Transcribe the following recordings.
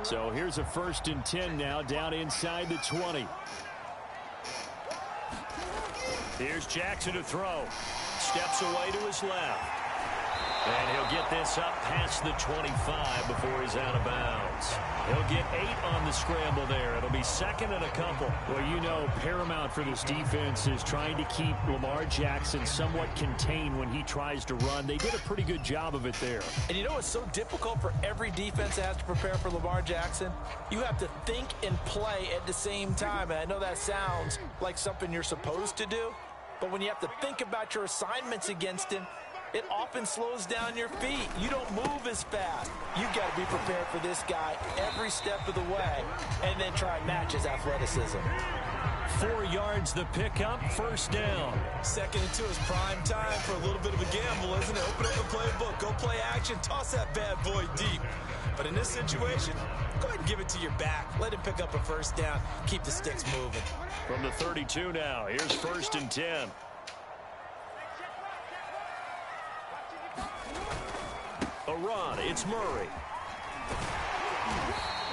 So here's a 1st and 10 now, down inside the 20. Here's Jackson to throw. Steps away to his left. And he'll get this up past the 25 before he's out of bounds. He'll get 8 on the scramble there. It'll be 2nd and a couple. Well, you know, paramount for this defense is trying to keep Lamar Jackson somewhat contained when he tries to run. They did a pretty good job of it there. And you know it's so difficult for every defense that has to prepare for Lamar Jackson? You have to think and play at the same time. And I know that sounds like something you're supposed to do. But when you have to think about your assignments against him, it often slows down your feet. You don't move as fast. You've got to be prepared for this guy every step of the way and then try and match his athleticism. 4 yards the pickup, 1st down. 2nd and 2 is prime time for a little bit of a gamble, isn't it? Open up the playbook, go play action, toss that bad boy deep. But in this situation, go ahead and give it to your back. Let him pick up a 1st down. Keep the sticks moving. From the 32 now, here's 1st and 10. A run, it's Murray.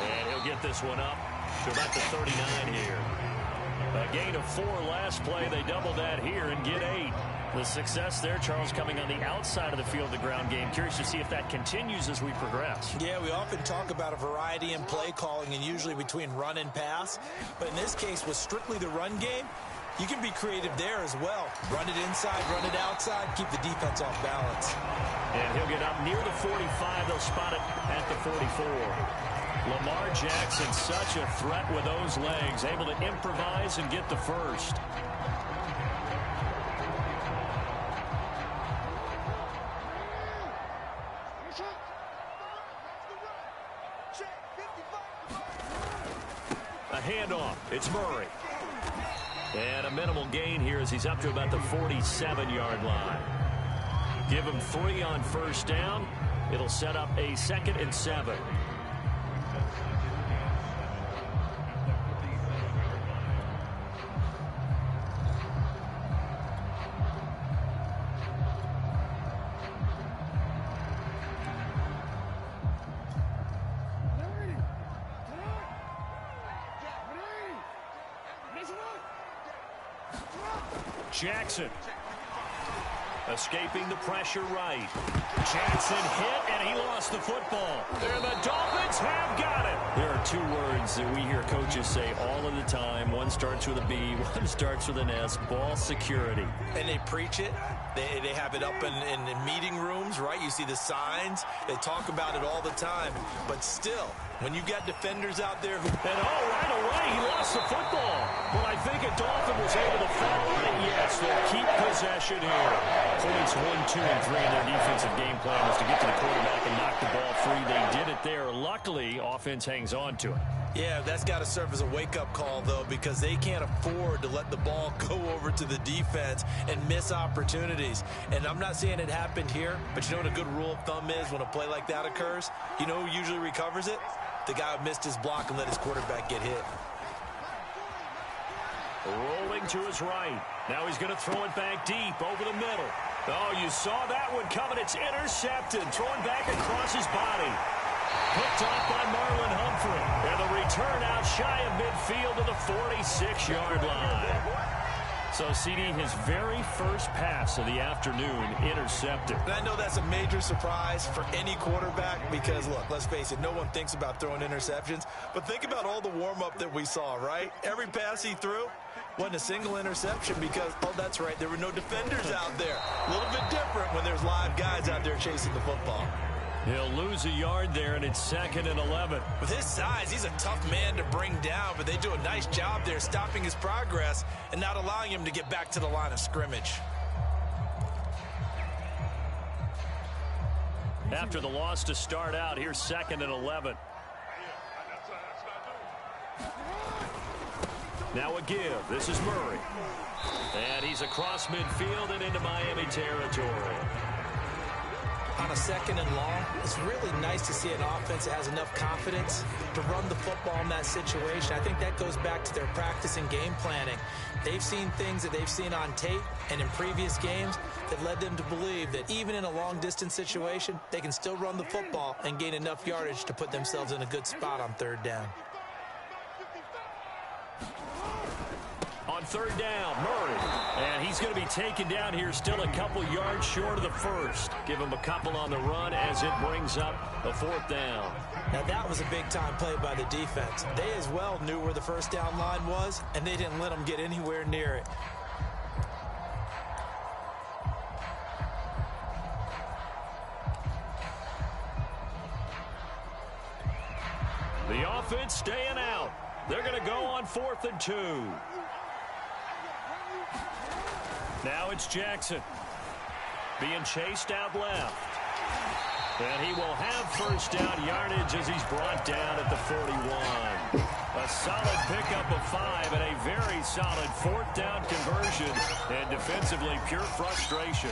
And he'll get this one up to about the 39 here. A gain of 4 last play. They doubled that here and get 8. The success there, Charles, coming on the outside of the field, the ground game. Curious to see if that continues as we progress. Yeah, we often talk about a variety in play calling and usually between run and pass. But in this case, with strictly the run game, you can be creative there as well. Run it inside, run it outside, keep the defense off balance. And he'll get up near the 45. They'll spot it at the 44. Lamar Jackson, such a threat with those legs, able to improvise and get the 1st. A handoff. It's Murray. And a minimal gain here as he's up to about the 47-yard line. Give him 3 on 1st down. It'll set up a 2nd and 7. Jackson escaping the pressure right. Jackson hit, and he lost the football. And the Dolphins have got it. There are 2 words that we hear coaches say all of the time. One starts with a B, one starts with an S, ball security. And they preach it. They have it up in meeting rooms, right? You see the signs. They talk about it all the time. But still, when you got defenders out there who... And right away, he lost the football. But I think a Dolphin was able to fall on it. Yes, they'll keep possession here. Points 1, 2, and 3 in their defensive game plan was to get to the quarterback and knock the ball free. They did it there. Luckily, offense hangs on to it. Yeah, that's got to serve as a wake-up call, though, because they can't afford to let the ball go over to the defense and miss opportunities. And I'm not saying it happened here, but you know what a good rule of thumb is when a play like that occurs? You know who usually recovers it? The guy who missed his block and let his quarterback get hit. Rolling to his right. Now he's going to throw it back deep over the middle. Oh, you saw that one coming. It's intercepted. Throwing back across his body. Picked off by Marlon Humphrey. And the return out shy of midfield to the 46-yard line. So, CD, his very first pass of the afternoon intercepted. And I know that's a major surprise for any quarterback because, look, let's face it, no one thinks about throwing interceptions. But think about all the warm-up that we saw, right? Every pass he threw wasn't a single interception because, oh, that's right, there were no defenders out there. A little bit different when there's live guys out there chasing the football. He'll lose a yard there, and it's 2nd and 11. With his size, he's a tough man to bring down, but they do a nice job there stopping his progress and not allowing him to get back to the line of scrimmage. After the loss to start out, here's 2nd and 11. Now a give. This is Murray. And he's across midfield and into Miami territory. on a 2nd and long, it's really nice to see an offense that has enough confidence to run the football in that situation. I think that goes back to their practice and game planning. They've seen things that they've seen on tape and in previous games that led them to believe that even in a long-distance situation, they can still run the football and gain enough yardage to put themselves in a good spot on 3rd down. On 3rd down, Murray. And he's going to be taken down here still a couple yards short of the first. Give him a couple on the run as it brings up a 4th down. Now that was a big-time play by the defense. They as well knew where the 1st down line was, and they didn't let them get anywhere near it. The offense staying out. They're going to go on 4th and 2. Now it's Jackson being chased out left. And he will have 1st down yardage as he's brought down at the 41. A solid pickup of 5 and a very solid 4th down conversion. And defensively, pure frustration.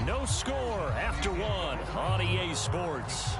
No score after 1 on EA Sports.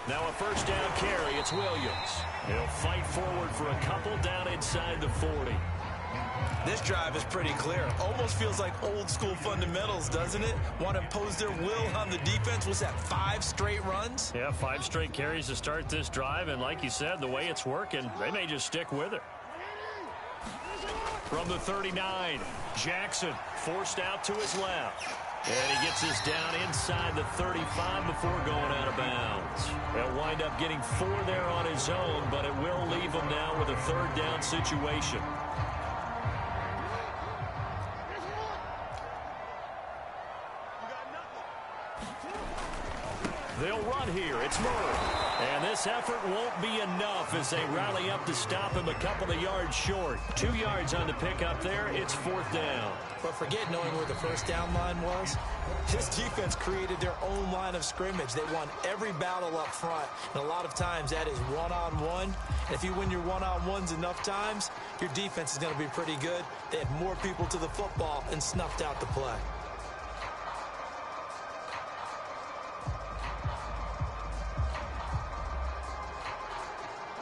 Now a 1st down carry. It's Williams. He'll fight forward for a couple down inside the 40. This drive is pretty clear. Almost feels like old school fundamentals, doesn't it? Want to impose their will on the defense. Was that 5 straight runs? Yeah, 5 straight carries to start this drive. And like you said, the way it's working, they may just stick with it. From the 39, Jackson forced out to his left. And he gets this down inside the 35 before going out of bounds. He'll wind up getting 4 there on his own, but it will leave him now with a 3rd down situation. They'll run here. It's Murray. And this effort won't be enough as they rally up to stop him a couple of yards short. 2 yards on the pickup there. It's 4th down. But forget knowing where the 1st down line was. This defense created their own line of scrimmage. They won every battle up front. And a lot of times that is one-on-one. And if you win your one-on-ones enough times, your defense is going to be pretty good. They had more people to the football and snuffed out the play.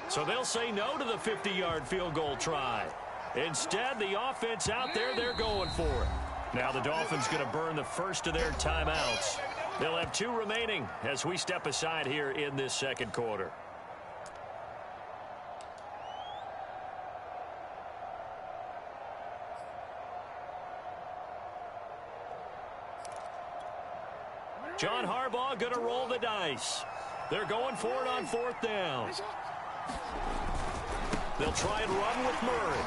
So they'll say no to the 50-yard field goal try. Instead, the offense out there, they're going for it. Now the Dolphins going to burn the first of their timeouts. They'll have 2 remaining as we step aside here in this 2nd quarter. John Harbaugh going to roll the dice. They're going for it on 4th down. They'll try and run with Murray.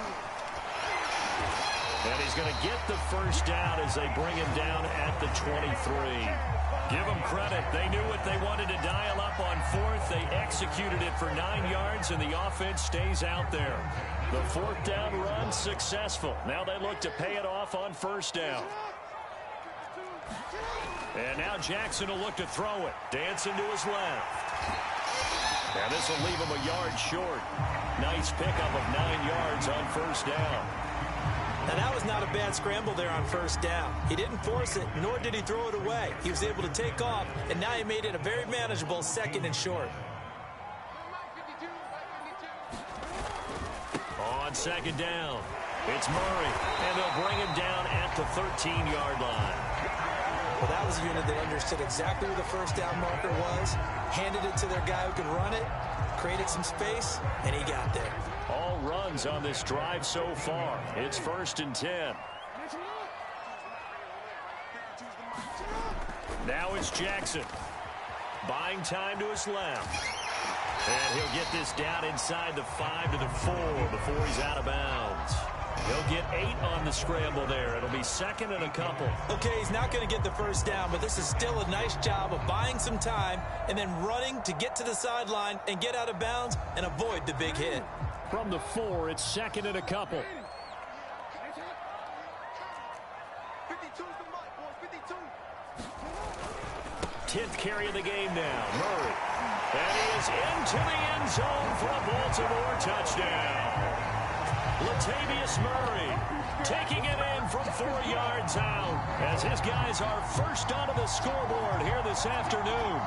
And he's going to get the 1st down as they bring him down at the 23. Give them credit. They knew what they wanted to dial up on 4th. They executed it for 9 yards, and the offense stays out there. The 4th down run successful. Now they look to pay it off on 1st down. And now Jackson will look to throw it. Dancing to his left. And this will leave him a yard short. Nice pickup of 9 yards on 1st down. Now that was not a bad scramble there on 1st down. He didn't force it, nor did he throw it away. He was able to take off, and now he made it a very manageable 2nd and short. On 2nd down, it's Murray, and they'll bring him down at the 13-yard line. Well, that was a unit that understood exactly where the 1st down marker was, handed it to their guy who could run it, created some space, and he got there. All runs on this drive so far. It's 1st and 10. Now it's Jackson. Buying time to his left. And he'll get this down inside the 5 to the 4 before he's out of bounds. He'll get 8 on the scramble there. It'll be second and a couple. Okay, he's not going to get the first down, but this is still a nice job of buying some time and then running to get to the sideline and get out of bounds and avoid the big hit. From the 4, it's second and a couple. 10th carry of the game now. Murray. And he is into the end zone for a Baltimore touchdown. Latavius Murray taking it in from 4 yards out as his guys are first onto the scoreboard here this afternoon.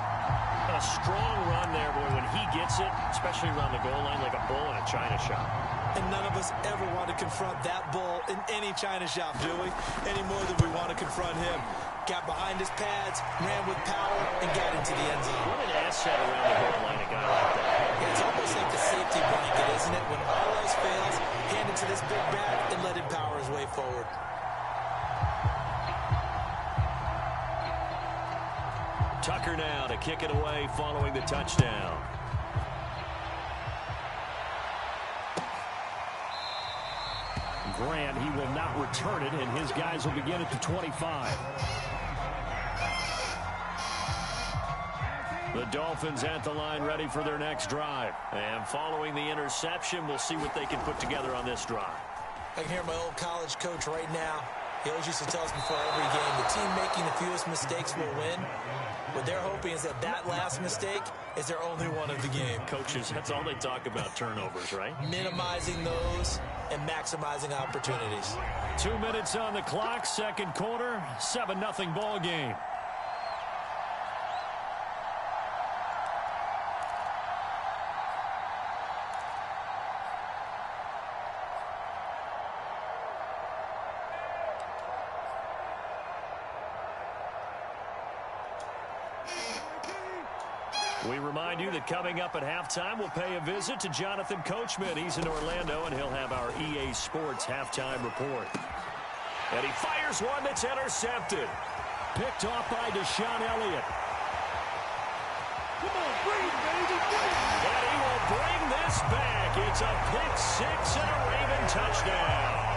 A strong run there, boy, when he gets it, especially around the goal line like a bull in a china shop. And none of us ever want to confront that bull in any china shop, do we? Any more than we want to confront him. Got behind his pads, ran with power, and got into the end zone. What an asset around the goal line, a guy like that. Yeah, it's almost like the safety blanket, isn't it? When all else fails, hand it to this big back and let him power his way forward. Tucker now to kick it away following the touchdown. Grant, he will not return it, and his guys will begin at the 25. The Dolphins at the line ready for their next drive. And following the interception, we'll see what they can put together on this drive. I can hear my old college coach right now. He always used to tell us before every game, the team making the fewest mistakes will win. What they're hoping is that that last mistake is their only one of the game. Coaches, that's all they talk about, turnovers, right? Minimizing those and maximizing opportunities. 2 minutes on the clock, second quarter, 7-0 ball game. We remind you that coming up at halftime, we'll pay a visit to Jonathan Coachman. He's in Orlando, and he'll have our EA Sports halftime report. And he fires one that's intercepted. Picked off by Deshaun Elliott. Come on, bring it, baby, bring it. And he will bring this back. It's a pick six and a Raven touchdown.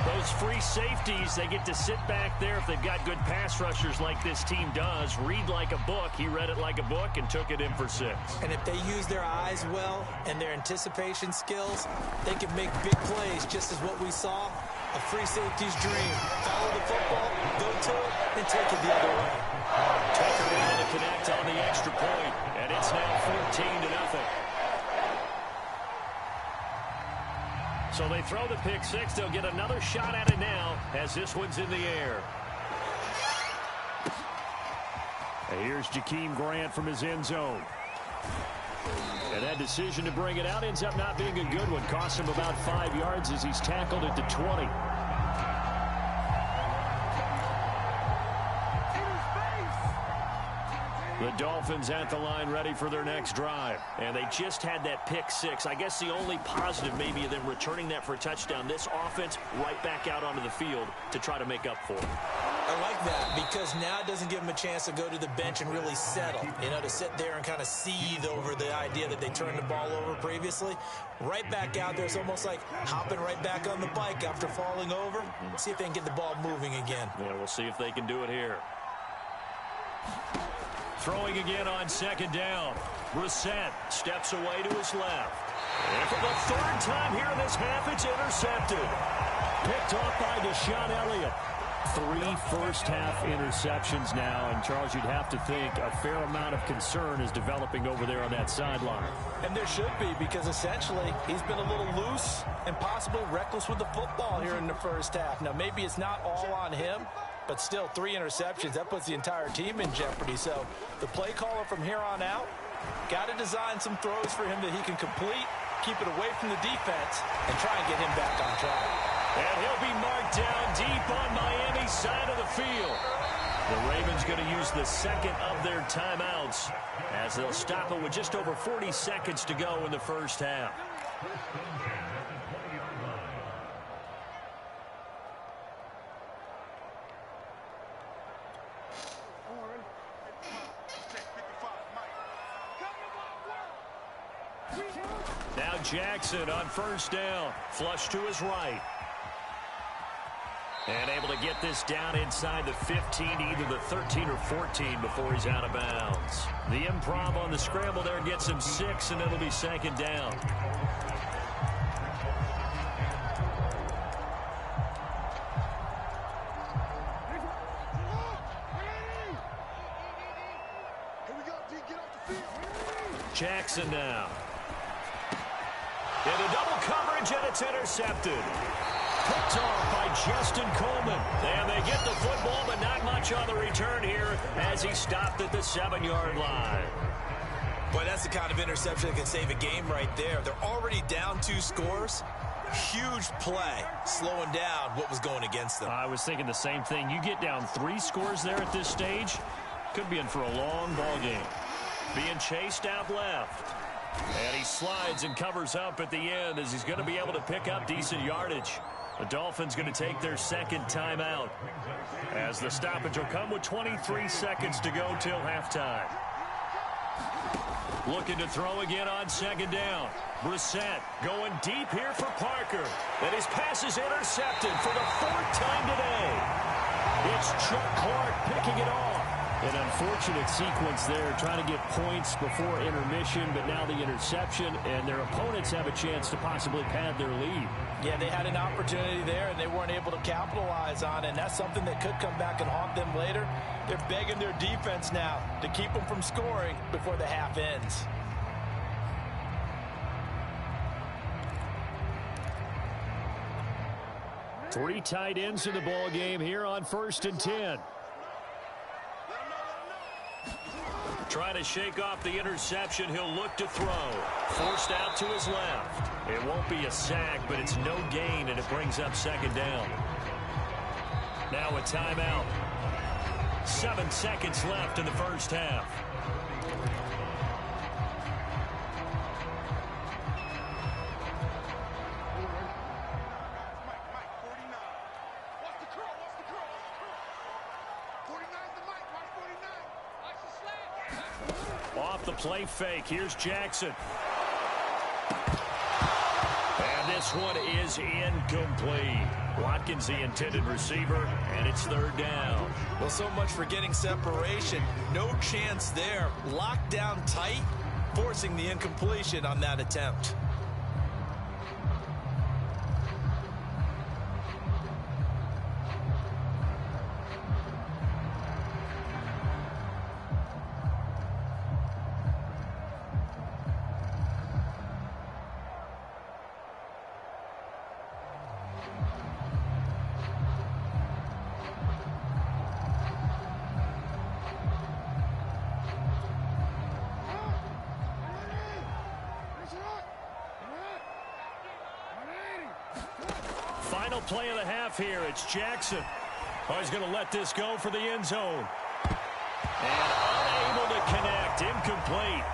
Those free safeties, they get to sit back there if they've got good pass rushers like this team does. Read like a book. He read it like a book and took it in for 6. And if they use their eyes well and their anticipation skills, they can make big plays, just as what we saw, a free safety's dream. Follow the football, go to it, and take it the other way. Tucker able to connect on the extra point, and it's now 14-0. So they throw the pick six. They'll get another shot at it now as this one's in the air. And here's Jakeem Grant from his end zone. And that decision to bring it out ends up not being a good one. Cost him about 5 yards as he's tackled at the 20. The Dolphins at the line ready for their next drive. And they just had that pick six. I guess the only positive maybe of them returning that for a touchdown. This offense right back out onto the field to try to make up for it. I like that because now it doesn't give them a chance to go to the bench and really settle. You know, to sit there and kind of seethe over the idea that they turned the ball over previously. Right back out there. It's almost like hopping right back on the bike after falling over. See if they can get the ball moving again. Yeah, we'll see if they can do it here. Throwing again on second down. Brissett steps away to his left. And for the third time here in this half, it's intercepted. Picked off by Deshaun Elliott. 3 first-half interceptions now. And, Charles, you'd have to think a fair amount of concern is developing over there on that sideline. And there should be, because essentially he's been a little loose and possibly reckless with the football here in the first half. Now, maybe it's not all on him, but still 3 interceptions. That puts the entire team in jeopardy. So the play caller from here on out got to design some throws for him that he can complete, keep it away from the defense, and try and get him back on track. And he'll be marked down deep on Miami's side of the field. The Ravens going to use the second of their timeouts as they'll stop it with just over 40 seconds to go in the first half. Jackson on first down. Flush to his right. And able to get this down inside the 15, either the 13 or 14 before he's out of bounds. The improv on the scramble there gets him 6, and it'll be second down. Jackson now. Into double coverage, and it's intercepted. Picked off by Justin Coleman. And they get the football, but not much on the return here as he stopped at the 7-yard line. Boy, that's the kind of interception that can save a game right there. They're already down 2 scores. Huge play, slowing down what was going against them. I was thinking the same thing. You get down 3 scores there at this stage, could be in for a long ball game. Being chased out left. And he slides and covers up at the end as he's going to be able to pick up decent yardage. The Dolphins going to take their second timeout as the stoppage will come with 23 seconds to go till halftime. Looking to throw again on second down. Brissett going deep here for Parker. And his pass is intercepted for the 4th time today. It's Chuck Clark picking it off. An unfortunate sequence there, trying to get points before intermission, but now the interception, and their opponents have a chance to possibly pad their lead. Yeah, they had an opportunity there, and they weren't able to capitalize on it, and that's something that could come back and haunt them later. They're begging their defense now to keep them from scoring before the half ends. Three tight ends in the ball game here on 1st and 10. Trying to shake off the interception. He'll look to throw. Forced out to his left. It won't be a sack, but it's no gain, and it brings up second down. Now a timeout. 7 seconds left in the first half. Off the play fake. Here's Jackson. And this one is incomplete. Watkins, the intended receiver, and it's 3rd down. Well, so much for getting separation. No chance there. Locked down tight, forcing the incompletion on that attempt. Final play of the half here. It's Jackson. Oh, he's going to let this go for the end zone. And unable to connect. Incomplete.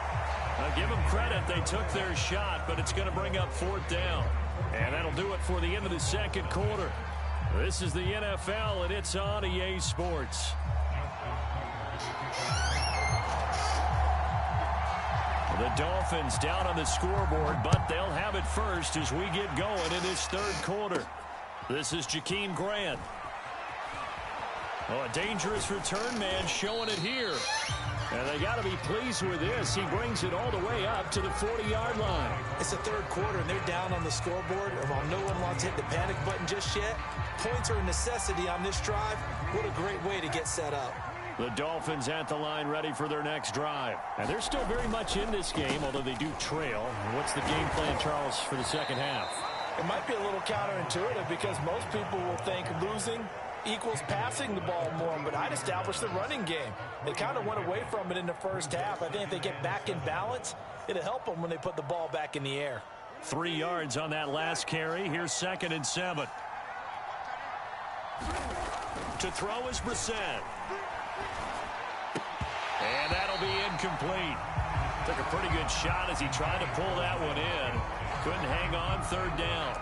I'll give them credit. They took their shot, but it's going to bring up 4th down. And that'll do it for the end of the second quarter. This is the NFL, and it's on EA Sports. The Dolphins down on the scoreboard, but they'll have it first as we get going in this 3rd quarter. This is Jakeem Grant. Oh, a dangerous return man showing it here. And they got to be pleased with this. He brings it all the way up to the 40-yard line. It's the 3rd quarter, and they're down on the scoreboard. And while no one wants to hit the panic button just yet, points are a necessity on this drive. What a great way to get set up. The Dolphins at the line ready for their next drive. And they're still very much in this game, although they do trail. What's the game plan, Charles, for the second half? It might be a little counterintuitive because most people will think losing equals passing the ball more, but I'd establish the running game. They kind of went away from it in the first half. I think if they get back in balance, it'll help them when they put the ball back in the air. 3 yards on that last carry. Here's 2nd and 7. To throw is Brissett. And that'll be incomplete. Took a pretty good shot as he tried to pull that one in. Couldn't hang on. 3rd down.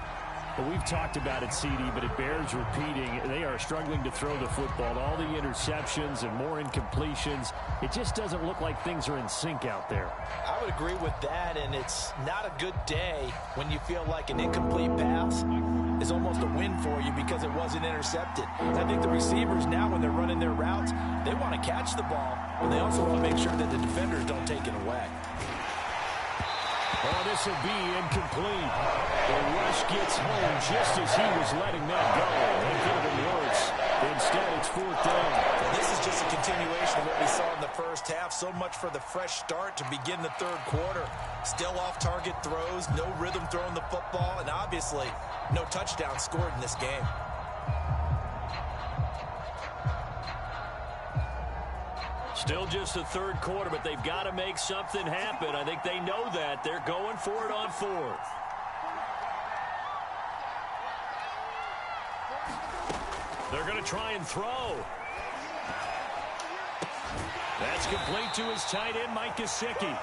Well, we've talked about it, CD, but it bears repeating. They are struggling to throw the football. All the interceptions and more incompletions. It just doesn't look like things are in sync out there. I would agree with that, and it's not a good day when you feel like an incomplete pass is almost a win for you because it wasn't intercepted. I think the receivers now, when they're running their routes, they want to catch the ball, but they also want to make sure that the defenders don't take it away. Oh, this will be incomplete. The rush gets home just as he was letting that go. It could have been worse. Instead, it's 4th down. Well, this is just a continuation of what we saw in the first half. So much for the fresh start to begin the third quarter. Still off-target throws, no rhythm throwing the football, and obviously no touchdown scored in this game. Still just the third quarter, but they've got to make something happen. I think they know that. They're going for it on 4th. They're going to try and throw. That's complete to his tight end, Mike Gesicki.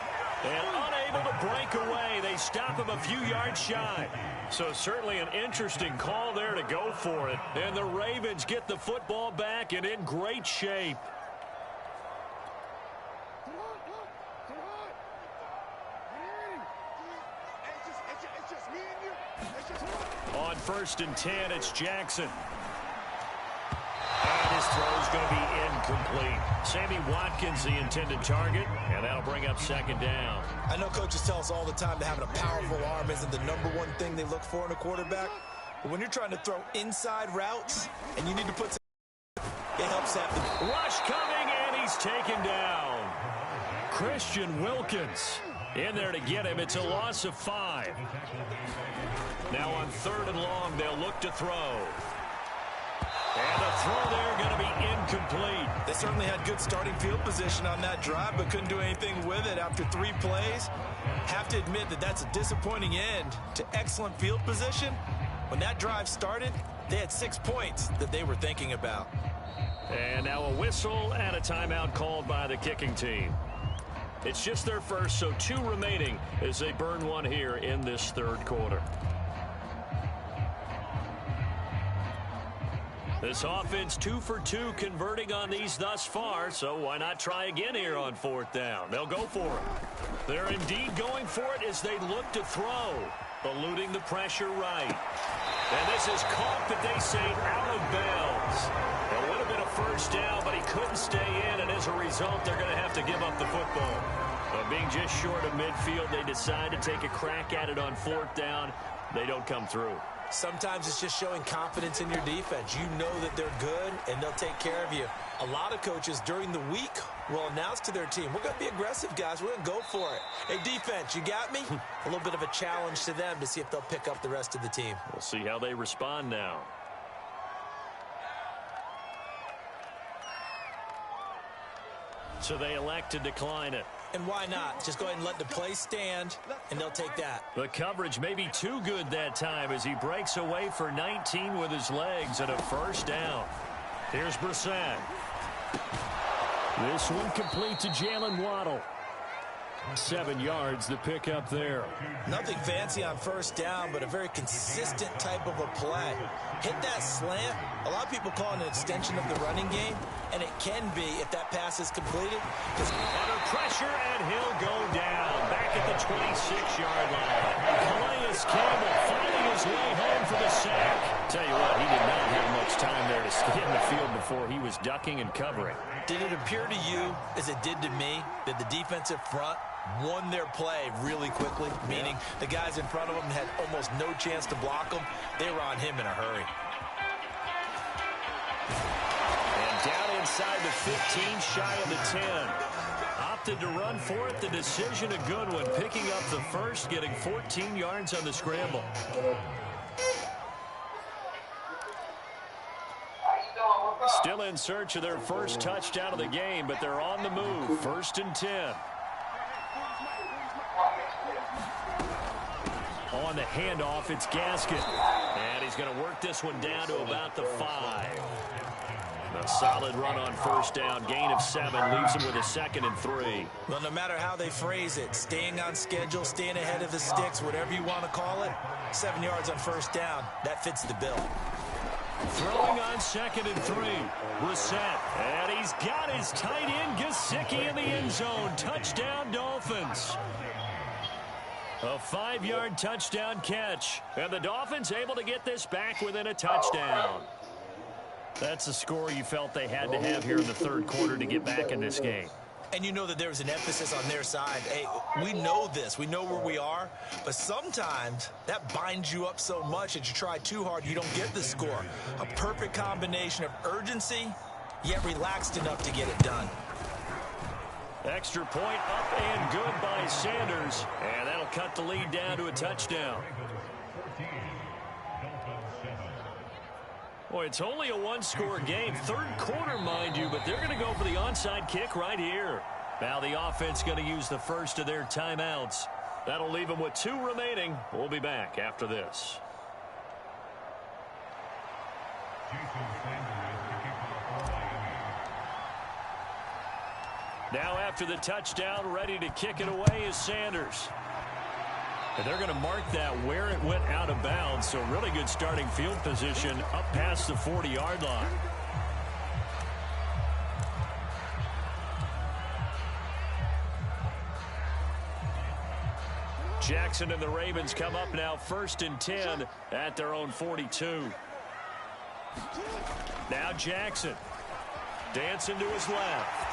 And unable to break away. They stop him a few yards shy. So certainly an interesting call there to go for it. And the Ravens get the football back and in great shape. On 1st and 10, it's Jackson. And his throw is going to be incomplete. Sammy Watkins, the intended target, and that'll bring up 2nd down. I know coaches tell us all the time that having a powerful arm isn't the #1 thing they look for in a quarterback. But when you're trying to throw inside routes and you need to put some, it helps have the rush coming, and he's taken down. Christian Wilkins in there to get him. It's a loss of 5. Now on 3rd and long, they'll look to throw. And a throw there going to be incomplete. They certainly had good starting field position on that drive, but couldn't do anything with it after 3 plays. Have to admit that that's a disappointing end to excellent field position. When that drive started, they had 6 points that they were thinking about. And now a whistle and a timeout called by the kicking team. It's just their first, so 2 remaining as they burn 1 here in this third quarter. This offense 2 for 2 converting on these thus far, so why not try again here on 4th down? They'll go for it. They're indeed going for it as they look to throw, eluding the pressure right. And this is caught, but they say out of bounds. It would have been a 1st down, but he couldn't stay in, and as a result, they're going to have to give up the football. But being just short of midfield, they decide to take a crack at it on 4th down. They don't come through. Sometimes it's just showing confidence in your defense. You know that they're good, and they'll take care of you. A lot of coaches during the week will announce to their team, we're going to be aggressive, guys. We're going to go for it. Hey, defense, you got me? A little bit of a challenge to them to see if they'll pick up the rest of the team. We'll see how they respond now. So they elect to decline it. And why not? Just go ahead and let the play stand, and they'll take that. The coverage may be too good that time as he breaks away for 19 with his legs and a 1st down. Here's Brissett. This one complete to Jalen Waddle. 7 yards the pick up there. Nothing fancy on 1st down, but a very consistent type of a play. Hit that slant. A lot of people call it an extension of the running game, and it can be if that pass is completed. Under pressure, and he'll go down. Back at the 26-yard line. Calais Campbell finding his way home for the sack. Tell you what, he did not have much time there to stay in the field before he was ducking and covering. Did it appear to you, as it did to me, that the defensive front won their play really quickly, meaning the guys in front of them had almost no chance to block them? They were on him in a hurry. And down inside the 15, shy of the 10. Opted to run for it. The decision a good one. Picking up the first, getting 14 yards on the scramble. Still in search of their first touchdown of the game, but they're on the move. 1st and 10. On the handoff, it's Gaskin. And he's going to work this one down to about the 5. A solid run on first down. Gain of 7 leaves him with a 2nd and 3. Well, no matter how they phrase it, staying on schedule, staying ahead of the sticks, whatever you want to call it, 7 yards on first down, that fits the bill. Throwing on 2nd and 3. Brissett. And he's got his tight end Gesicki in the end zone. Touchdown, Dolphins. A 5-yard touchdown catch. And the Dolphins able to get this back within a touchdown. That's a score you felt they had to have here in the third quarter to get back in this game. And you know that there was an emphasis on their side. Hey, we know this. We know where we are. But sometimes that binds you up so much that you try too hard, you don't get the score. A perfect combination of urgency, yet relaxed enough to get it done. Extra point up and good by Sanders. And that'll cut the lead down to a touchdown. Boy, it's only a one-score game. Third quarter, mind you, but they're going to go for the onside kick right here. Now the offense going to use the first of their timeouts. That'll leave them with 2 remaining. We'll be back after this. Now after the touchdown, ready to kick it away is Sanders. And they're going to mark that where it went out of bounds. So really good starting field position up past the 40-yard line. Jackson and the Ravens come up now 1st and 10 at their own 42. Now Jackson. Dancing to his left.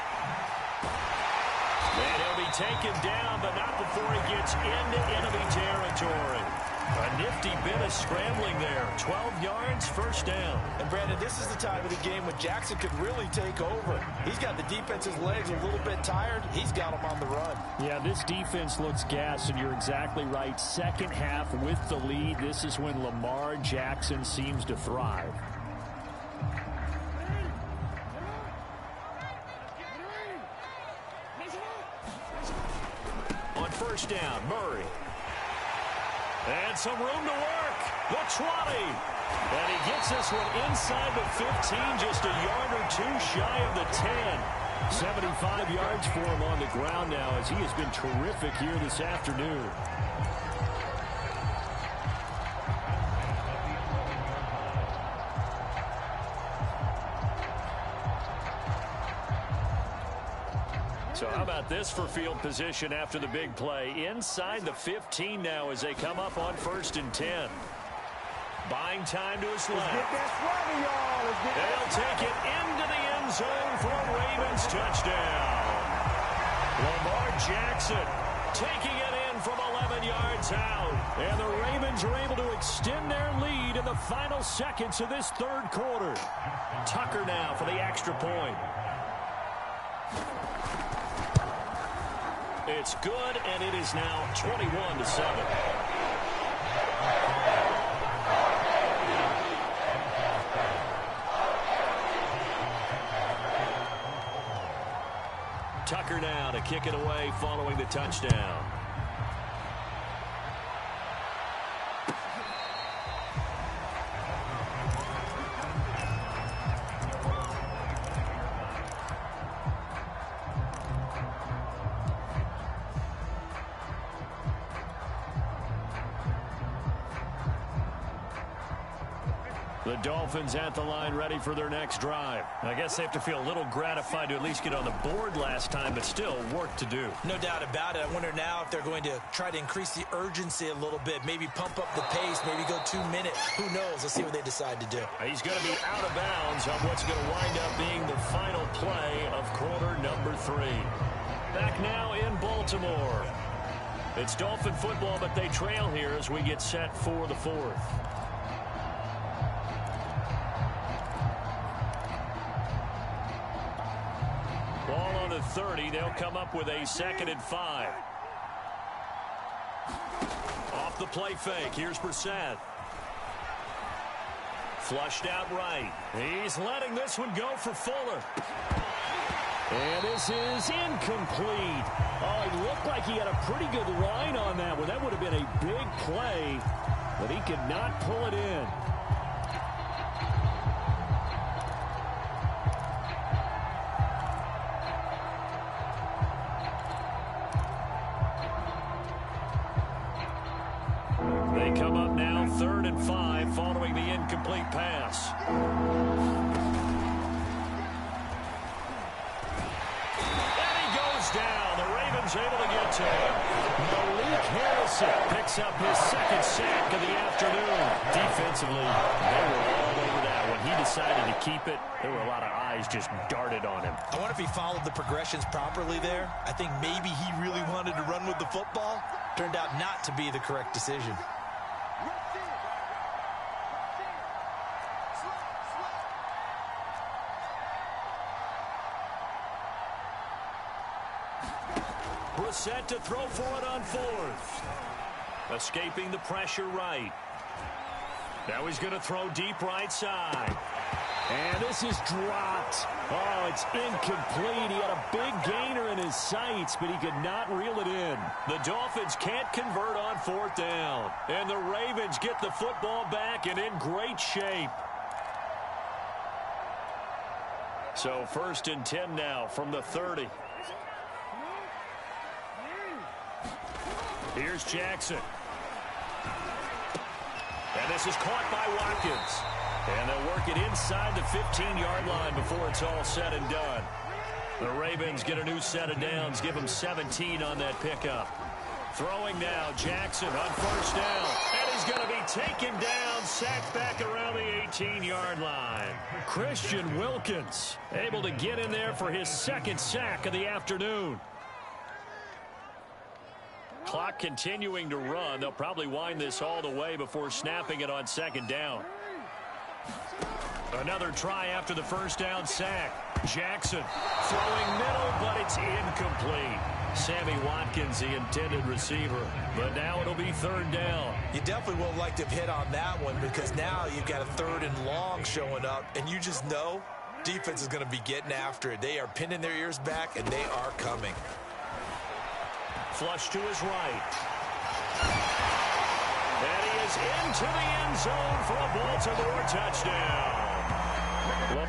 And he'll be taken down, but not before he gets into enemy territory. A nifty bit of scrambling there. 12 yards, first down. And, Brandon, this is the time of the game when Jackson could really take over. He's got the defense's legs a little bit tired. He's got them on the run. Yeah, this defense looks gassed, and you're exactly right. Second half with the lead, this is when Lamar Jackson seems to thrive. First down, Murray. And some room to work. The 20. And he gets this one inside the 15, just a yard or 2 shy of the 10. 75 yards for him on the ground now as he has been terrific here this afternoon. So how about this for field position after the big play? Inside the 15 now as they come up on 1st and 10. Buying time to his left. They'll take it into the end zone for a Ravens touchdown. Lamar Jackson taking it in from 11 yards out. And the Ravens are able to extend their lead in the final seconds of this third quarter. Tucker now for the extra point. It's good, and it is now 21-7. Tucker now to kick it away following the touchdown. The Dolphins at the line ready for their next drive. I guess they have to feel a little gratified to at least get on the board last time, but still work to do. No doubt about it. I wonder now if they're going to try to increase the urgency a little bit, maybe pump up the pace, maybe go 2 minutes. Who knows? Let's see what they decide to do. He's going to be out of bounds on what's going to wind up being the final play of quarter number 3. Back now in Baltimore. It's Dolphin football, but they trail here as we get set for the 4th. Ball on the 30. They'll come up with a 2nd and 5. Off the play fake. Here's Brissett. Flushed out right. He's letting this one go for Fuller. And this is incomplete. Oh, he looked like he had a pretty good line on that one. That would have been a big play, but he could not pull it in. incomplete pass. And he goes down. The Ravens able to get to him. Malik Harrison picks up his second sack of the afternoon. Defensively, they were all over that. When he decided to keep it, there were a lot of eyes just darted on him. I wonder if he followed the progressions properly there. I think maybe he really wanted to run with the football. Turned out not to be the correct decision. Set to throw for it on fourth. Escaping the pressure right. Now he's going to throw deep right side. And this is dropped. Oh, it's incomplete. He had a big gainer in his sights, but he could not reel it in. The Dolphins can't convert on fourth down. And the Ravens get the football back and in great shape. So 1st and 10 now from the 30. Here's Jackson. And this is caught by Watkins. And they'll work it inside the 15-yard line before it's all said and done. The Ravens get a new set of downs, give them 17 on that pickup. Throwing now, Jackson on first down. And he's going to be taken down, sacked back around the 18-yard line. Christian Wilkins able to get in there for his second sack of the afternoon. Clock continuing to run. They'll probably wind this all the way before snapping it on second down. Another try after the first down sack. Jackson throwing middle, but it's incomplete. Sammy Watkins, the intended receiver. But now it'll be third down. You definitely would have liked to have hit on that one because now you've got a third and long showing up, and you just know defense is going to be getting after it. They are pinning their ears back, and they are coming. Flush to his right. And he is into the end zone for a Baltimore touchdown. Well,